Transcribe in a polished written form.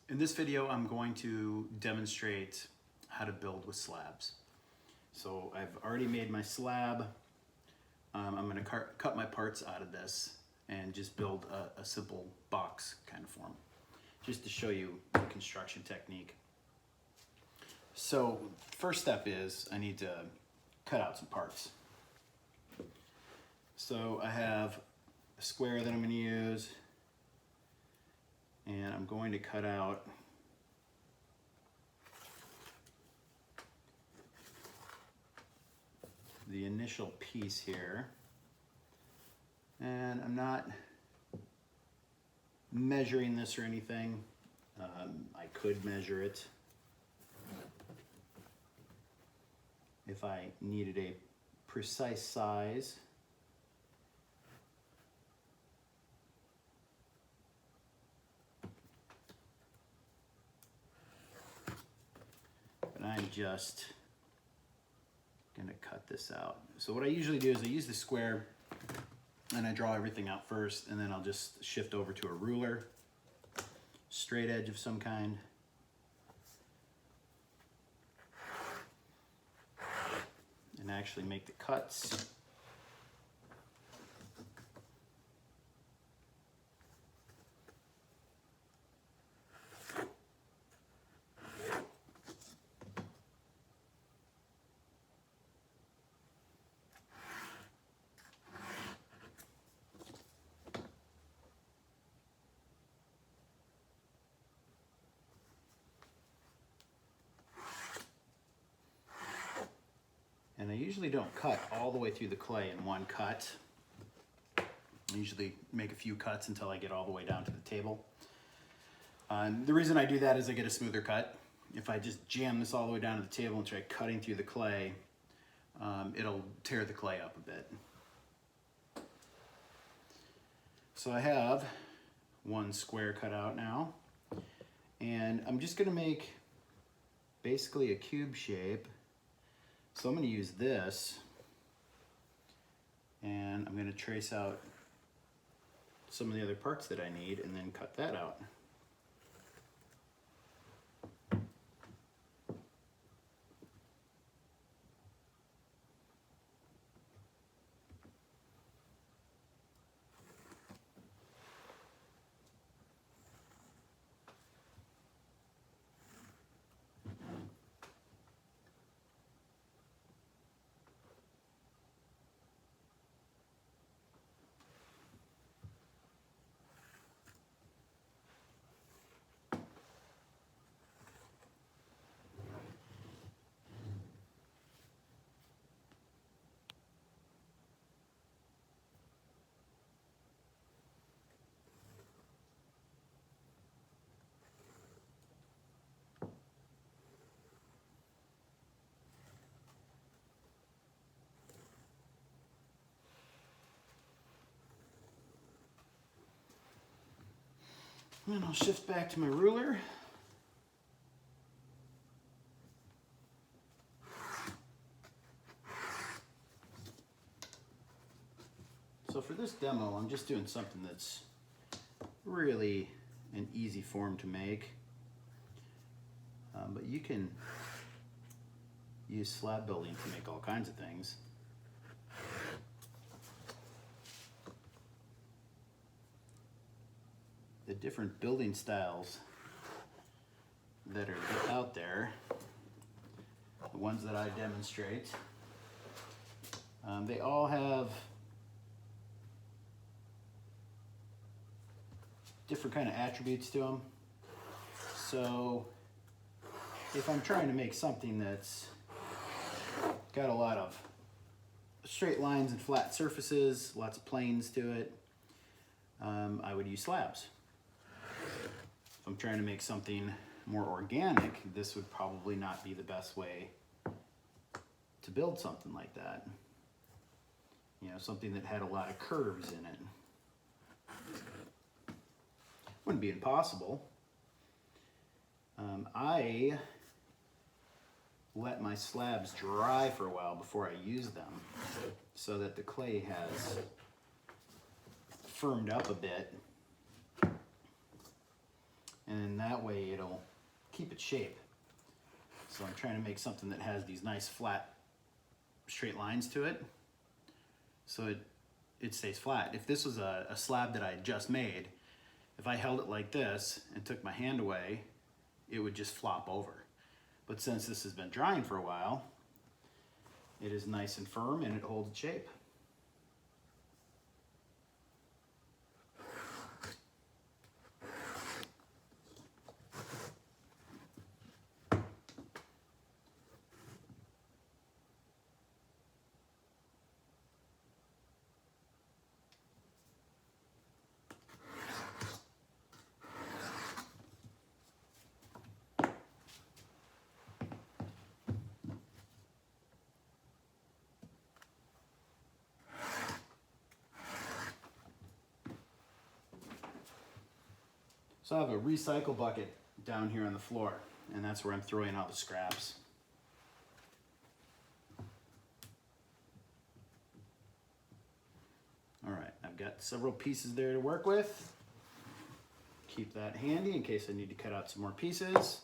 In this video, I'm going to demonstrate how to build with slabs. So I've already made my slab. I'm going to cut my parts out of this and just build a simple box kind of form, just to show you the construction technique. So first step is I need to cut out some parts. So I have a square that I'm going to use, and I'm going to cut out the initial piece here, and I'm not measuring this or anything. I could measure it if I needed a precise size. But I'm just gonna cut this out. So what I usually do is I use the square and I draw everything out first, and then I'll just shift over to a ruler, straight edge of some kind. And actually make the cuts. And I usually don't cut all the way through the clay in one cut. I usually make a few cuts until I get all the way down to the table. The reason I do that is I get a smoother cut. If I just jam this all the way down to the table and try cutting through the clay, it'll tear the clay up a bit. So I have one square cut out now, and I'm just gonna make basically a cube shape. So I'm going to use this, and I'm going to trace out some of the other parts that I need and then cut that out. And I'll shift back to my ruler. So for this demo, I'm just doing something that's really an easy form to make. But you can use slab building to make all kinds of things. The different building styles that are out there, the ones that I demonstrate, they all have different kind of attributes to them. So if I'm trying to make something that's got a lot of straight lines and flat surfaces, lots of planes to it, I would use slabs. If I'm trying to make something more organic, this would probably not be the best way to build something like that. You know, something that had a lot of curves in it. Wouldn't be impossible. I let my slabs dry for a while before I use them, so that the clay has firmed up a bit and that way it'll keep its shape. So I'm trying to make something that has these nice flat straight lines to it, so it stays flat. If this was a slab that I had just made, if I held it like this and took my hand away, it would just flop over. But since this has been drying for a while, it is nice and firm and it holds its shape. So I have a recycle bucket down here on the floor, and that's where I'm throwing out the scraps. All right, I've got several pieces there to work with. Keep that handy in case I need to cut out some more pieces.